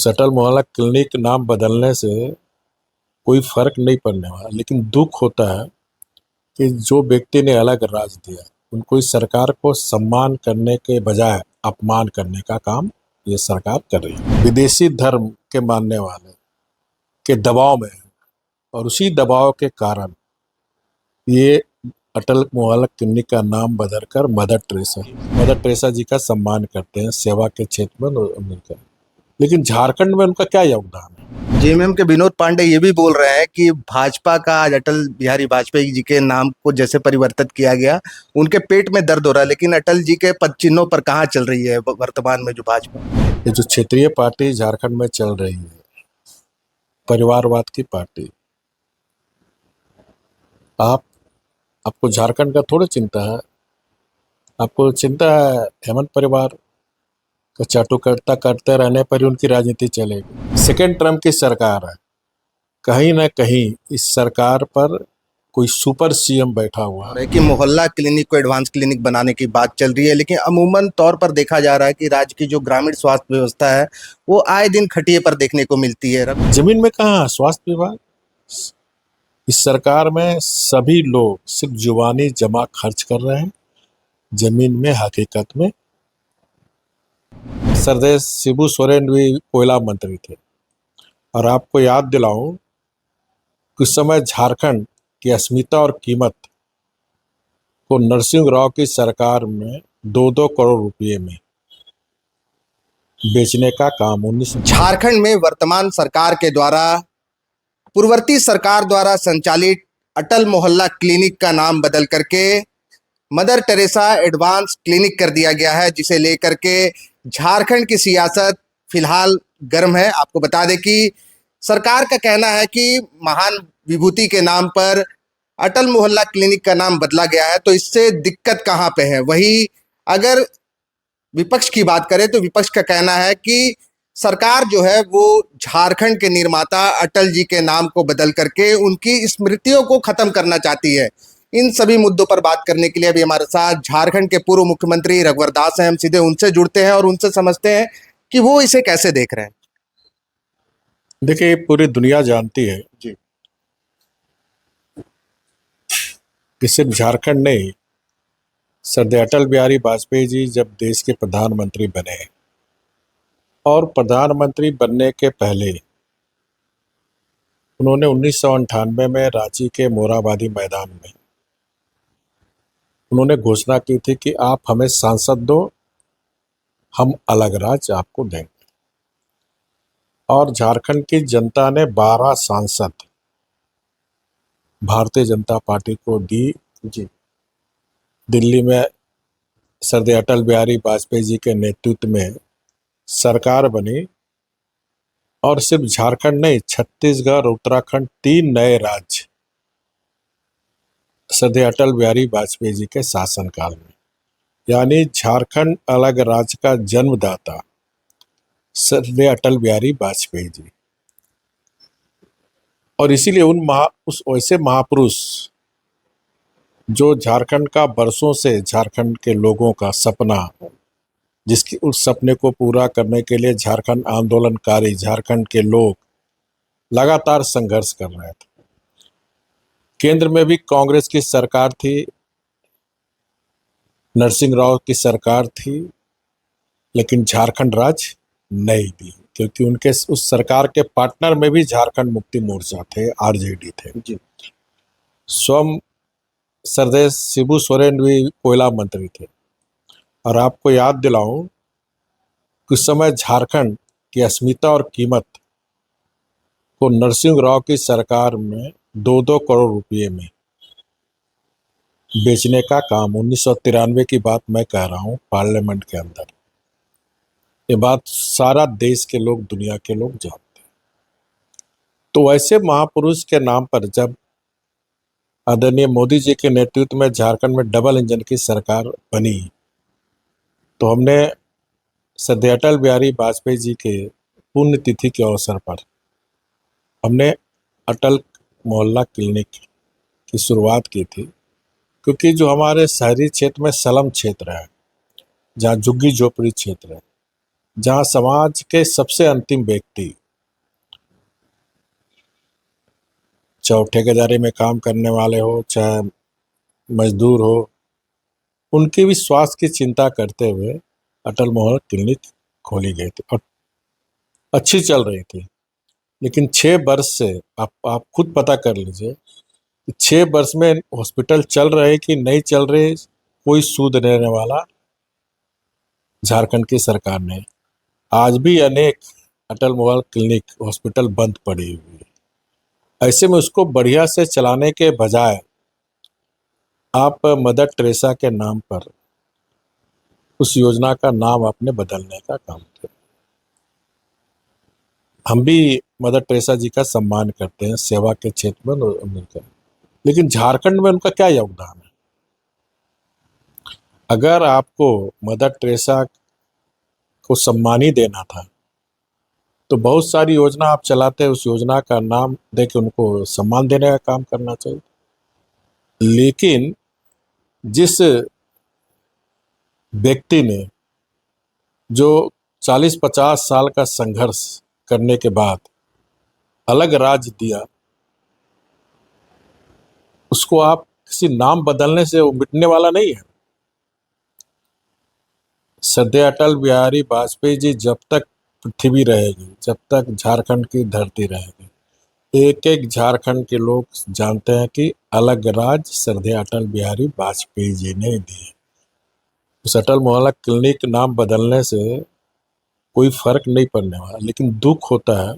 उस अटल मोहल्ला क्लिनिक नाम बदलने से कोई फर्क नहीं पड़ने वाला, लेकिन दुख होता है कि जो व्यक्ति ने अलग राज दिया उनको इस सरकार को सम्मान करने के बजाय अपमान करने का काम ये सरकार कर रही है। विदेशी धर्म के मानने वाले के दबाव में है और उसी दबाव के कारण ये अटल मोहल्ला क्लिनिक का नाम बदलकर मदर टेरेसा जी का सम्मान करते हैं सेवा के क्षेत्र में मिलकर। लेकिन झारखंड में उनका क्या योगदान है? जेएमएम के विनोद पांडे ये भी बोल रहे हैं कि भाजपा का आज अटल बिहारी वाजपेयी जी के नाम को जैसे परिवर्तित किया गया, उनके पेट में दर्द हो रहा है, लेकिन अटल जी के पद चिन्हों पर कहाँ चल रही है वर्तमान में जो भाजपा। ये जो क्षेत्रीय पार्टी झारखंड में चल रही है, परिवारवाद की पार्टी, आपको झारखंड का थोड़ी चिंता है। आपको चिंता है हेमंत परिवार का चाटुकारिता करते रहने पर ही उनकी राजनीति चलेगी। सेकेंड टर्म की सरकार है, कहीं ना कहीं इस सरकार पर कोई सुपर सीएम बैठा हुआ है कि मोहल्ला क्लिनिक को एडवांस क्लिनिक बनाने की बात चल रही है, लेकिन अमूमन तौर पर देखा जा रहा है कि राज्य की जो ग्रामीण स्वास्थ्य व्यवस्था है वो आए दिन खटिए पर देखने को मिलती है। जमीन में कहाँ स्वास्थ्य विभाग? इस सरकार में सभी लोग सिर्फ जुबानी जमा खर्च कर रहे हैं, जमीन में हकीकत में। सरदेव शिबू सोरेन भी कोयला मंत्री थे और आपको याद दिलाऊं कि उस समय झारखंड की अस्मिता और कीमत को नरसिंह राव की सरकार में 2-2 करोड़ रुपए में बेचने का काम 19। झारखंड में वर्तमान सरकार के द्वारा पूर्ववर्ती सरकार द्वारा संचालित अटल मोहल्ला क्लिनिक का नाम बदल करके मदर टेरेसा एडवांस क्लिनिक कर दिया गया है, जिसे लेकर के झारखंड की सियासत फिलहाल गर्म है। आपको बता दें कि सरकार का कहना है कि महान विभूति के नाम पर अटल मोहल्ला क्लिनिक का नाम बदला गया है, तो इससे दिक्कत कहाँ पे है। वही अगर विपक्ष की बात करें तो विपक्ष का कहना है कि सरकार जो है वो झारखंड के निर्माता अटल जी के नाम को बदल करके उनकी स्मृतियों को खत्म करना चाहती है। इन सभी मुद्दों पर बात करने के लिए अभी हमारे साथ झारखंड के पूर्व मुख्यमंत्री रघुवर दास हैं। हम सीधे उनसे जुड़ते हैं और उनसे समझते हैं कि वो इसे कैसे देख रहे हैं। देखिए, पूरी दुनिया जानती है जी कि सिर्फ झारखंड नहीं, सरदार अटल बिहारी वाजपेयी जी जब देश के प्रधानमंत्री बने और प्रधानमंत्री बनने के पहले उन्होंने 1998 में रांची के मोरहाबादी मैदान में उन्होंने घोषणा की थी कि आप हमें सांसद दो, हम अलग राज्य आपको देंगे। और झारखंड की जनता ने 12 सांसद भारतीय जनता पार्टी को दी। जी दिल्ली में सरदार अटल बिहारी वाजपेयी जी के नेतृत्व में सरकार बनी और सिर्फ झारखंड नहीं, छत्तीसगढ़, उत्तराखंड, 3 नए राज्य सरदार अटल बिहारी वाजपेयी जी के शासनकाल में। यानी झारखंड अलग राज्य का जन्मदाता सरदार अटल बिहारी वाजपेयी जी। और इसीलिए उस वैसे महापुरुष जो झारखंड का बरसों से झारखंड के लोगों का सपना, जिसकी उस सपने को पूरा करने के लिए झारखंड आंदोलनकारी झारखंड के लोग लगातार संघर्ष कर रहे थे। केंद्र में भी कांग्रेस की सरकार थी, नरसिंह राव की सरकार थी, लेकिन झारखंड राज्य नहीं दी, क्योंकि उनके उस सरकार के पार्टनर में भी झारखंड मुक्ति मोर्चा थे, आरजेडी थे। जी स्वयं सरदेव शिबू सोरेन भी कोयला मंत्री थे। और आपको याद दिलाऊं कि उस समय झारखंड की अस्मिता और कीमत को नरसिंह राव की सरकार में 2-2 करोड़ रुपए में बेचने का काम 1993 की बात मैं कह रहा हूं, पार्लियामेंट के अंदर। ये बात सारा देश के लोग, दुनिया के लोग जानते हैं। तो ऐसे महापुरुष के नाम पर जब आदरणीय मोदी जी के नेतृत्व में झारखंड में डबल इंजन की सरकार बनी, तो हमने सरदार अटल बिहारी वाजपेयी जी के पुण्यतिथि के अवसर पर हमने अटल मोहल्ला क्लिनिक की शुरुआत की थी। क्योंकि जो हमारे शहरी क्षेत्र में स्लम क्षेत्र है, जहाँ झुग्गी झोपड़ी क्षेत्र है, जहां समाज के सबसे अंतिम व्यक्ति, चाहे वो ठेकेदारी में काम करने वाले हो, चाहे मजदूर हो, उनकी भी स्वास्थ्य की चिंता करते हुए अटल मोहल्ला क्लिनिक खोली गई थी और अच्छी चल रही थी। लेकिन 6 वर्ष से आप खुद पता कर लीजिए कि 6 वर्ष में हॉस्पिटल चल रहे कि नहीं चल रहे, कोई सूद देने वाला झारखंड की सरकार ने। आज भी अनेक अटल मोहल्ला क्लिनिक हॉस्पिटल बंद पड़ी हुई है। ऐसे में उसको बढ़िया से चलाने के बजाय आप मदर टेरेसा के नाम पर उस योजना का नाम आपने बदलने का काम किया। हम भी मदर टेरेसा जी का सम्मान करते हैं सेवा के क्षेत्र में मिलकर, लेकिन झारखंड में उनका क्या योगदान है? अगर आपको मदर टेरेसा को सम्मान ही देना था तो बहुत सारी योजना आप चलाते हैं, उस योजना का नाम दे के उनको सम्मान देने का काम करना चाहिए। लेकिन जिस व्यक्ति ने जो 40-50 साल का संघर्ष करने के बाद अलग राज्य दिया, उसको आप किसी नाम बदलने से वो मिटने वाला नहीं है। श्रद्धेय अटल बिहारी वाजपेयी जी जब तक पृथ्वी रहेगी, जब तक झारखंड की धरती रहेगी, एक एक झारखंड के लोग जानते हैं कि अलग राज्य श्रद्धेय अटल बिहारी वाजपेयी जी ने दिए। उस अटल मोहल्ला क्लिनिक नाम बदलने से कोई फर्क नहीं पड़ने वाला, लेकिन दुख होता है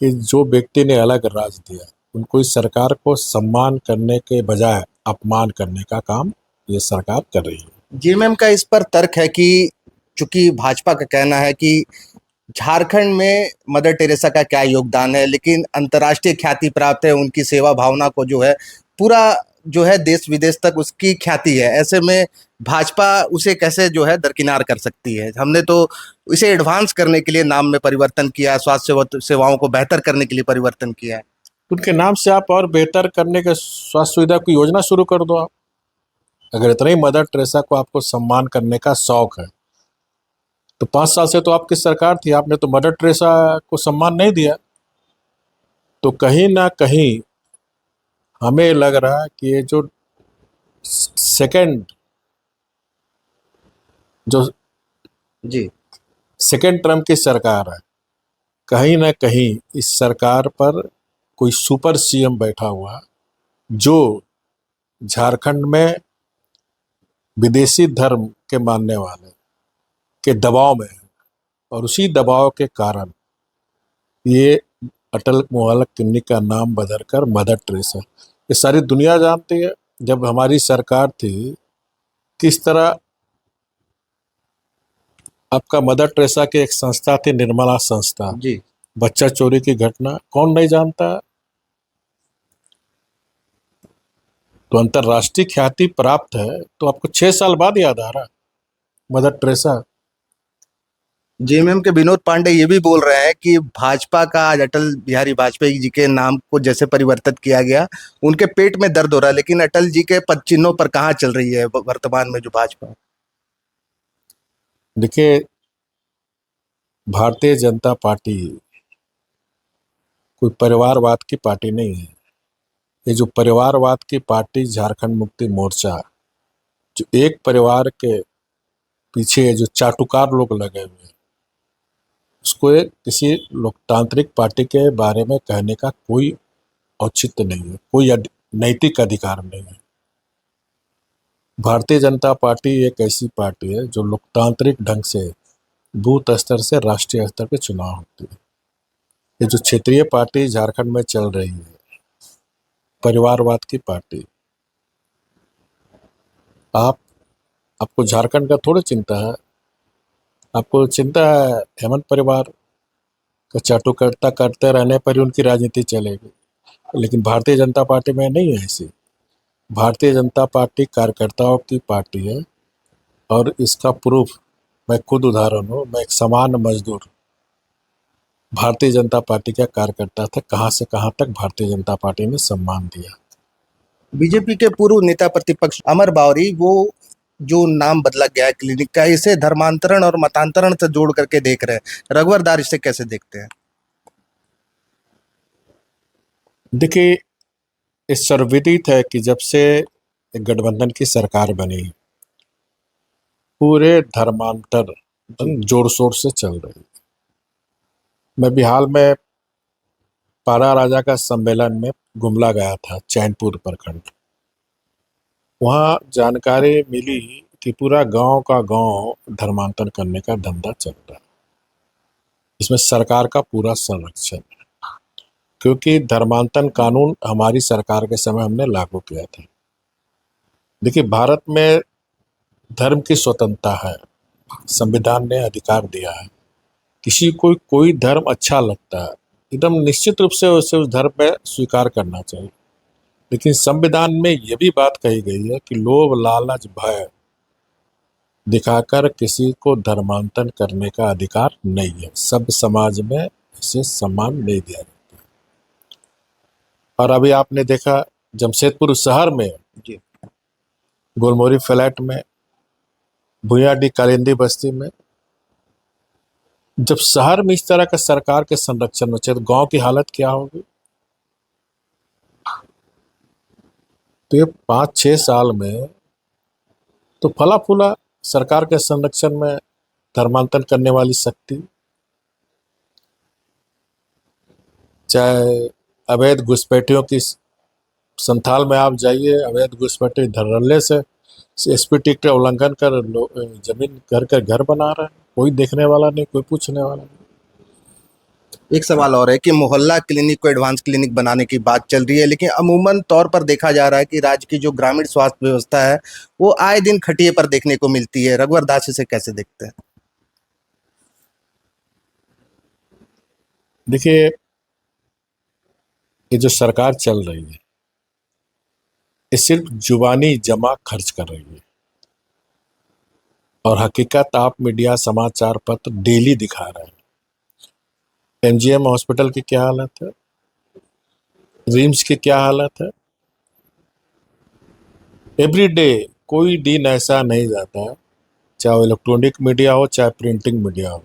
कि जो व्यक्ति ने अलग राज दिया उनको इस सरकार को सम्मान करने के बजाय अपमान करने का काम ये सरकार कर रही है। जीएमएम का इस पर तर्क है कि चूंकि भाजपा का कहना है कि झारखंड में मदर टेरेसा का क्या योगदान है, लेकिन अंतर्राष्ट्रीय ख्याति प्राप्त है, उनकी सेवा भावना को जो है पूरा जो है देश विदेश तक उसकी ख्याति है। ऐसे में भाजपा उसे कैसे जो है दरकिनार कर सकती है? हमने तो इसे एडवांस करने के लिए नाम में परिवर्तन किया, स्वास्थ्य सेवाओं को बेहतर करने के लिए परिवर्तन किया है। उनके नाम से आप और बेहतर करने के स्वास्थ्य सुविधा की योजना शुरू कर दो। आप अगर इतना ही मदर टेरेसा को आपको सम्मान करने का शौक है तो 5 साल से तो आपकी सरकार थी, आपने तो मदर टेरेसा को सम्मान नहीं दिया। तो कहीं ना कहीं हमें लग रहा है कि ये जो सेकंड जो जी, सेकंड टर्म की सरकार है, कहीं ना कहीं इस सरकार पर कोई सुपर सीएम बैठा हुआ जो झारखंड में विदेशी धर्म के मानने वाले के दबाव में है, और उसी दबाव के कारण ये अटल मोहल्ला क्लिनिक का नाम बदलकर मदर टेरेसा, ये सारी दुनिया जानती है। जब हमारी सरकार थी किस तरह आपका मदर टेरेसा की एक संस्था थी, निर्मला संस्था, जी, बच्चा चोरी की घटना कौन नहीं जानता है? तो अंतर्राष्ट्रीय ख्याति प्राप्त है तो आपको 6 साल बाद याद आ रहा मदर टेरेसा। जीएमएम के विनोद पांडे ये भी बोल रहे हैं कि भाजपा का आज अटल बिहारी वाजपेयी जी के नाम को जैसे परिवर्तित किया गया, उनके पेट में दर्द हो रहा है, लेकिन अटल जी के पद चिन्हों पर कहाँ चल रही है वर्तमान में जो भाजपा? देखिए, भारतीय जनता पार्टी कोई परिवारवाद की पार्टी नहीं है। ये जो परिवारवाद की पार्टी झारखंड मुक्ति मोर्चा, जो एक परिवार के पीछे जो चाटुकार लोग लगे हुए हैं, उसको एक किसी लोकतांत्रिक पार्टी के बारे में कहने का कोई औचित्य नहीं है, कोई नैतिक अधिकार नहीं है। भारतीय जनता पार्टी एक ऐसी पार्टी है जो लोकतांत्रिक ढंग से बूथ स्तर से राष्ट्रीय स्तर पे चुनाव होती है। ये जो क्षेत्रीय पार्टी झारखंड में चल रही है, परिवारवाद की पार्टी, आपको झारखंड का थोड़ी चिंता है। आपको चिंता है हेमंत परिवार का चाटुकर्ता करते रहने पर ही उनकी राजनीति चलेगी, लेकिन भारतीय जनता पार्टी में नहीं है ऐसी। भारतीय जनता पार्टी कार्यकर्ताओं की पार्टी है, और इसका प्रूफ मैं खुद उदाहरण हूँ। मैं एक सामान्य मजदूर भारतीय जनता पार्टी का कार्यकर्ता था, कहाँ से कहाँ तक भारतीय जनता पार्टी ने सम्मान दिया। बीजेपी के पूर्व नेता प्रतिपक्ष अमर बावरी वो जो नाम बदला गया है क्लिनिक का, इसे धर्मांतरण और मतांतरण से जोड़ करके देख रहे हैं, रघुवर दास इसे कैसे देखते हैं? देखिए, ये सर्वविदित है कि जब से गठबंधन की सरकार बनी, पूरे धर्मांतर जोर शोर से चल रही है। मैं भी हाल में पारा राजा का सम्मेलन में गुमला गया था, चैनपुर प्रखंड। वहाँ जानकारी मिली कि पूरा गांव का गांव धर्मांतरण करने का धंधा चल रहा है। इसमें सरकार का पूरा संरक्षण है, क्योंकि धर्मांतरण कानून हमारी सरकार के समय हमने लागू किया था। देखिए, भारत में धर्म की स्वतंत्रता है, संविधान ने अधिकार दिया है। किसी को कोई धर्म अच्छा लगता है, एकदम निश्चित रूप से उसे उस धर्म में स्वीकार करना चाहिए। लेकिन संविधान में यह भी बात कही गई है कि लोभ लालच भय दिखाकर किसी को धर्मांतरण करने का अधिकार नहीं है। सब समाज में इसे सम्मान नहीं दिया जाता। और अभी आपने देखा जमशेदपुर शहर में जी। गुलमोहरी फ्लैट में, भुयाडी कालिंदी बस्ती में, जब शहर में इस तरह का सरकार के संरक्षण में चाहिए तो गांव की हालत क्या होगी? तो ये 5-6 साल में तो फला फूला सरकार के संरक्षण में धर्मांतरण करने वाली शक्ति, चाहे अवैध घुसपैठियों की संथाल में आप जाइए, अवैध घुसपैठे धड़ल्ले से एसपी का उल्लंघन कर जमीन घर बना रहे हैं। कोई देखने वाला नहीं, कोई पूछने वाला नहीं। एक सवाल और है कि मोहल्ला क्लिनिक को एडवांस क्लिनिक बनाने की बात चल रही है, लेकिन अमूमन तौर पर देखा जा रहा है कि राज्य की जो ग्रामीण स्वास्थ्य व्यवस्था है वो आए दिन खटिए पर देखने को मिलती है। रघुवर दास इसे कैसे देखते हैं? देखिए, ये जो सरकार चल रही है ये सिर्फ जुबानी जमा खर्च कर रही है, और हकीकत आप मीडिया समाचार पत्र डेली दिखा रहे हैं। एमजीएम हॉस्पिटल की क्या हालत है, रिम्स की क्या हालत है। एवरीडे कोई दिन ऐसा नहीं जाता है, चाहे वो इलेक्ट्रॉनिक मीडिया हो चाहे प्रिंटिंग मीडिया हो,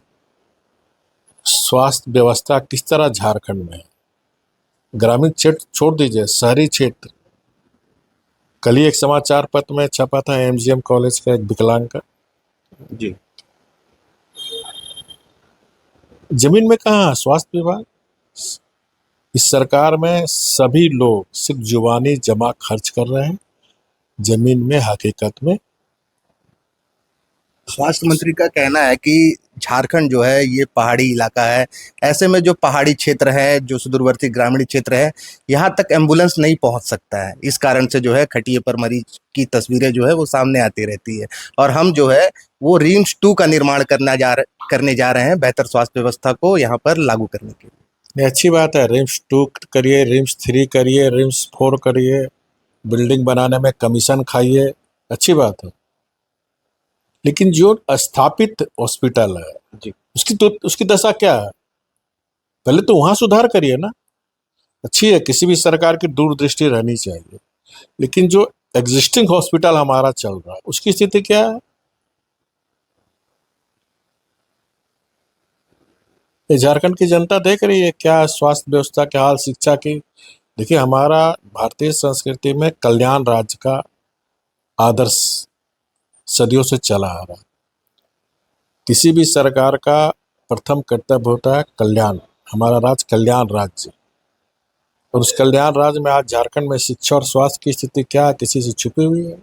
स्वास्थ्य व्यवस्था किस तरह झारखंड में है। ग्रामीण क्षेत्र छोड़ दीजिए, शहरी क्षेत्र। कल ही एक समाचार पत्र में छपा था एमजीएम कॉलेज का एक विकलांग का। जी। जमीन में कहाँ स्वास्थ्य विभाग? इस सरकार में सभी लोग सिर्फ जुबानी जमा खर्च कर रहे हैं, जमीन में हकीकत में। स्वास्थ्य मंत्री का कहना है कि झारखंड जो है ये पहाड़ी इलाका है, ऐसे में जो पहाड़ी क्षेत्र है, जो सुदूरवर्ती ग्रामीण क्षेत्र है, यहाँ तक एम्बुलेंस नहीं पहुँच सकता है। इस कारण से जो है खटिए पर मरीज की तस्वीरें जो है वो सामने आती रहती है, और हम जो है वो रिम्स 2 का निर्माण करने जा रहे हैं, बेहतर स्वास्थ्य व्यवस्था को यहाँ पर लागू करने के लिए। ये अच्छी बात है, रिम्स 2 करिए, रिम्स 3 करिए, रिम्स 4 करिए, बिल्डिंग बनाने में कमीशन खाइए, अच्छी बात है। लेकिन जो स्थापित हॉस्पिटल है जी। उसकी दशा क्या है? पहले तो वहां सुधार करिए ना। अच्छी है, किसी भी सरकार की दूरदृष्टि रहनी चाहिए, लेकिन जो एग्जिस्टिंग हॉस्पिटल हमारा चल रहा है उसकी स्थिति क्या है? ये झारखंड की जनता देख रही है क्या स्वास्थ्य व्यवस्था के हाल, शिक्षा की। देखिए, हमारा भारतीय संस्कृति में कल्याण राज्य का आदर्श सदियों से चला आ रहा है। किसी भी सरकार का प्रथम कर्तव्य होता है कल्याण। हमारा राज्य कल्याण राज्य, और उस कल्याण राज्य में आज झारखंड में शिक्षा और स्वास्थ्य की स्थिति क्या है, किसी से छुपी हुई है।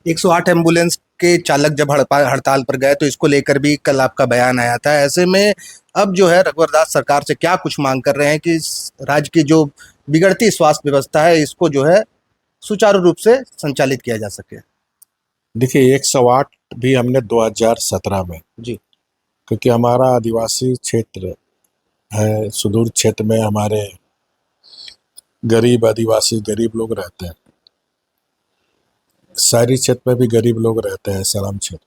108 एम्बुलेंस के चालक जब हड़ताल पर गए तो इसको लेकर भी कल आपका बयान आया था। ऐसे में अब जो है रघुवर दास सरकार से क्या कुछ मांग कर रहे हैं कि इस राज्य की जो बिगड़ती स्वास्थ्य व्यवस्था है इसको जो है सुचारू रूप से संचालित किया जा सके? देखिए, 108 भी हमने 2017 में, जी। क्योंकि हमारा आदिवासी क्षेत्र है, सुदूर क्षेत्र में हमारे गरीब आदिवासी गरीब लोग रहते हैं, शहरी क्षेत्र में भी गरीब लोग रहते हैं, सलाम क्षेत्र।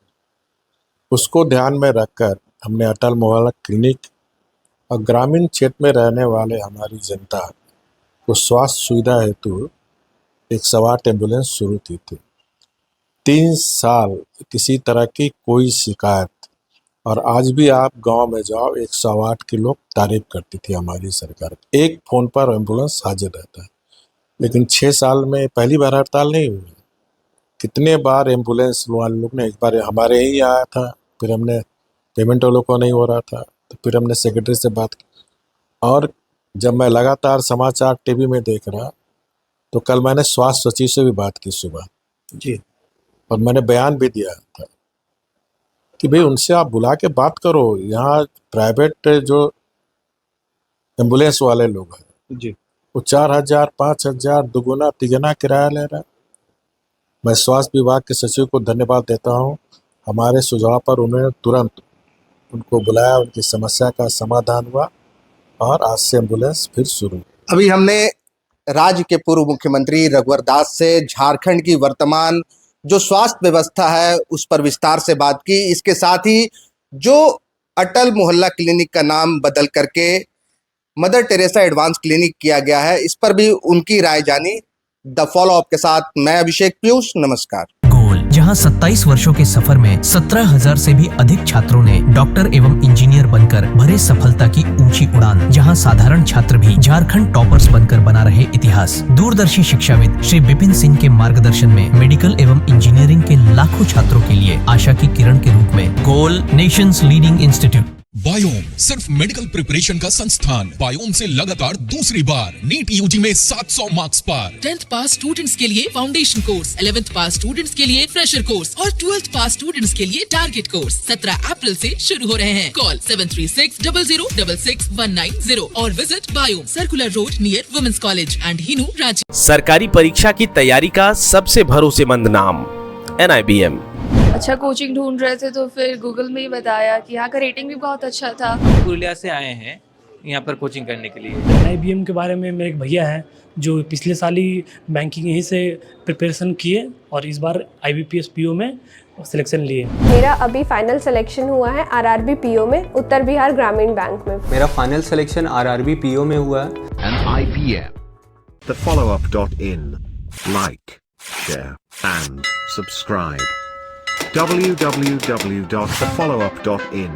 उसको ध्यान में रखकर हमने अटल मोहल्ला क्लिनिक और ग्रामीण क्षेत्र में रहने वाले हमारी जनता को स्वास्थ्य सुविधा हेतु 108 एम्बुलेंस शुरू की थी। 3 साल किसी तरह की कोई शिकायत, और आज भी आप गांव में जाओ 108 की लोग तारीफ करती थी हमारी सरकार। एक फोन पर एम्बुलेंस हाजिर रहता है, लेकिन 6 साल में पहली बार हड़ताल नहीं हुई। कितने बार एम्बुलेंस वाले लोग ने, एक बार हमारे यहीं आया था, फिर हमने पेमेंट वालों को नहीं हो रहा था तो फिर हमने सेक्रेटरी से बात की। और जब मैं लगातार समाचार टीवी में देख रहा तो कल मैंने स्वास्थ्य सचिव से भी बात की सुबह जी। और मैंने बयान भी दिया था कि भाई उनसे आप बुला के बात करो। यहाँ प्राइवेट जो एम्बुलेंस वाले लोग हैं जी। वो 4,000 5,000 दुगुना तिगुना किराया ले रहा है। मैं स्वास्थ्य विभाग के सचिव को धन्यवाद देता हूँ, हमारे सुझाव पर उन्होंने तुरंत उनको बुलाया, उनकी समस्या का समाधान हुआ और आज से एम्बुलेंस फिर शुरू। अभी हमने राज्य के पूर्व मुख्यमंत्री रघुवर दास से झारखंड की वर्तमान जो स्वास्थ्य व्यवस्था है उस पर विस्तार से बात की। इसके साथ ही जो अटल मोहल्ला क्लिनिक का नाम बदल करके मदर टेरेसा एडवांस क्लिनिक किया गया है, इस पर भी उनकी राय जानी। द फॉलो अप के साथ मैं अभिषेक पीयूष, नमस्कार। गोल, जहां 27 वर्षों के सफर में 17,000 से भी अधिक छात्रों ने डॉक्टर एवं इंजीनियर बनकर भरे सफलता की ऊंची उड़ान, जहां साधारण छात्र भी झारखंड टॉपर्स बनकर बना रहे इतिहास। दूरदर्शी शिक्षाविद श्री विपिन सिंह के मार्गदर्शन में मेडिकल एवं इंजीनियरिंग के लाखों छात्रों के लिए आशा की किरण के रूप में गोल, नेशंस लीडिंग इंस्टीट्यूट। बायोम सिर्फ मेडिकल प्रिपरेशन का संस्थान। बायोम से लगातार दूसरी बार नीट यूजी में 700 मार्क्स पार। 10th पास स्टूडेंट्स के लिए फाउंडेशन कोर्स, 11th पास स्टूडेंट्स के लिए फ्रेशर कोर्स और 12th पास स्टूडेंट्स के लिए टारगेट कोर्स 17 अप्रैल से शुरू हो रहे हैं। कॉल 7360066190 और visit Biome, circular road near women's college and Hinoo, Ranchi. सरकारी परीक्षा की तैयारी का सबसे भरोसेमंद नाम NIBM। अच्छा कोचिंग ढूंढ रहे थे तो फिर गूगल में ही बताया कि यहाँ का रेटिंग भी बहुत अच्छा था। पुरुलिया से आए हैं यहाँ पर कोचिंग करने के लिए। NIBM के बारे में मेरे एक भैया हैं जो पिछले साल ही बैंकिंग यहीं से प्रिपरेशन किए और इस बार IBPS PO में सिलेक्शन लिए। मेरा अभी फाइनल सिलेक्शन हुआ है RRB PO में, उत्तर बिहार ग्रामीण बैंक में। मेरा फाइनल सिलेक्शन RRB PO में हुआ है। NIBM, thefollowup.in. Like, share and subscribe. www.thefollowup.in